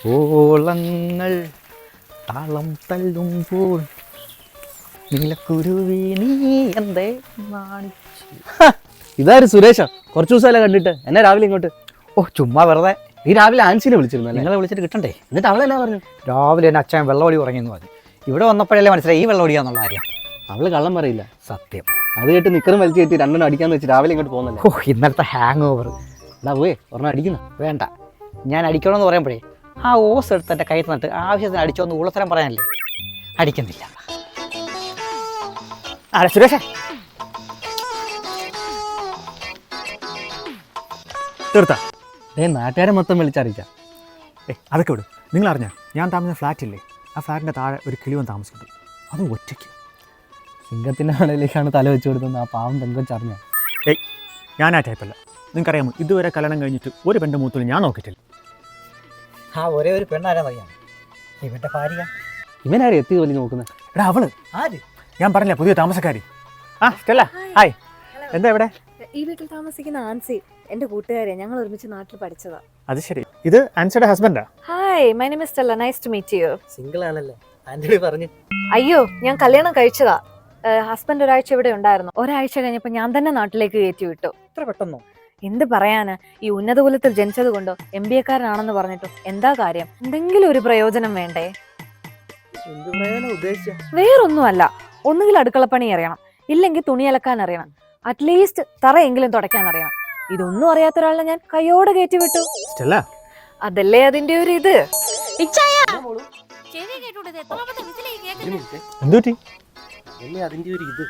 ഓളങ്ങൾ താളം തല്ലുമ്പോൾ നീലക്കുരുവി നീ എന്തേ ഇതാര് സുരേഷ? കുറച്ച് ദിവസമല്ലേ കണ്ടിട്ട്, എന്നെ രാവിലെ ഇങ്ങോട്ട്. ഓ ചുമ്മാ വെറുതെ. നീ രാവിലെ ആൻസിനെ വിളിച്ചിരുന്നു. നിങ്ങളെ വിളിച്ചിട്ട് കിട്ടണ്ടേ? എന്നിട്ട് അവളെന്നാ പറഞ്ഞു? രാവിലെ എന്നെ അച്ഛൻ വെള്ളമടി ഉറങ്ങിയെന്ന് പറഞ്ഞു. ഇവിടെ വന്നപ്പോഴല്ലേ മനസ്സിലായി ഈ വെള്ളമടിയാന്നുള്ള കാര്യം. അവള് കള്ളം പറയില്ല. സത്യം. അത് കേട്ട് നിക്കറും വലിച്ചു കയറ്റി രണ്ടെണ്ണം അടിക്കാന്ന് വെച്ച് രാവിലെ ഇങ്ങോട്ട് പോകുന്നല്ലേ. ഓ ഇന്നലത്തെ ഹാങ് ഓവർ. എടാ പോയേ ഒരെണ്ണം അടിക്കുന്ന. വേണ്ട, ഞാൻ അടിക്കണമെന്ന് പറയുമ്പോഴേ ആ ഓസ് എടുത്ത് എൻ്റെ കയ്യിൽ നിന്നിട്ട് ആവശ്യത്തിന് അടിച്ചോന്ന് ഉള്ളത്തരം പറയാനല്ലേ. അടിക്കുന്നില്ല. അതെ സുരേഷേ, തീർത്താ നാട്ടുകാരെ മൊത്തം വിളിച്ചറിയിച്ച. അതൊക്കെ വിടും. നിങ്ങൾ അറിഞ്ഞാൽ ഞാൻ താമസിക്കുന്ന ഫ്ലാറ്റില്ലേ, ആ ഫ്ലാറ്റിൻ്റെ താഴെ ഒരു കിളിവൻ താമസിക്കുന്നു, അതും ഒറ്റയ്ക്ക്. സിംഗത്തിൻ്റെ ആളിലേക്കാണ് തല വെച്ച് കൊടുത്തത്. ആ പാവം പെങ്കൊച്ചറിഞ്ഞ. ഞാൻ ആ ടൈപ്പല്ല. നിങ്ങൾക്കറിയാമോ, ഇതുവരെ കല്യാണം കഴിഞ്ഞിട്ട് ഒരു പെണ്ണ് മൂത്തിൽ ഞാൻ നോക്കിയിട്ടില്ല. ആ ഒരേ ഒരു പെണ്ണാരാന്നറിയാം, ഇവന്റെ ഭാര്യ. ഇവനാരും എത്തി വലി നോക്കുന്നത്. എടാ അവള് ആര്? ഞാൻ പറഞ്ഞില്ല, പുതിയ താമസക്കാരി. ആ സ്റ്റെല്ല, ഹായ്. എന്താ എവിടെ? ഈ വീട്ടിൽ താമസിക്കുന്ന ആൻസി എന്റെ കൂട്ടുകാരെ, ഞങ്ങൾ ഒരുമിച്ച് നാട്ടിൽ പഠിച്ചതാ. അത് ശരി. ഇത് ആൻസിയുടെ ഹസ്ബൻഡാ? Hi, my name is Stella, nice to meet you. Single ആണല്ലേ? ആന്റണി പറഞ്ഞു. അയ്യോ, ഞാൻ കല്യാണം കഴിച്ചതാ. ഹസ്ബൻഡ് ഒരാഴ്ച ഇവിടെ ഉണ്ടായിരുന്നു. ഒരാഴ്ച കഴിഞ്ഞപ്പോൾ ഞാൻ തന്നെ നാട്ടിലേക്ക് കയറ്റി വിട്ടു. ഇത്ര പെട്ടെന്നോ? എന്ത് പറയാന്, ഈ ഉന്നത കുലത്തിൽ ജനിച്ചത് കൊണ്ടോ MBA കാരനാണെന്ന് പറഞ്ഞിട്ടോ എന്താ കാര്യം? എന്തെങ്കിലും ഒരു പ്രയോജനം വേണ്ടേ? വേറൊന്നുമല്ല, ഒന്നുകിൽ അടുക്കളപ്പണി അറിയണം, ഇല്ലെങ്കിൽ തുണി അലക്കാൻ അറിയണം, അറ്റ്ലീസ്റ്റ് തറയെങ്കിലും തുടയ്ക്കാൻ അറിയണം. ഇതൊന്നും അറിയാത്ത ഒരാളെ ഞാൻ കയ്യോടെ കയറ്റി വിട്ടു. സ്റ്റെല്ല, അതല്ലേ അതിന്റെ ഒരു ഇത്. എന്തുപറ്റി? അതിന്റെ ഒരു ഇത്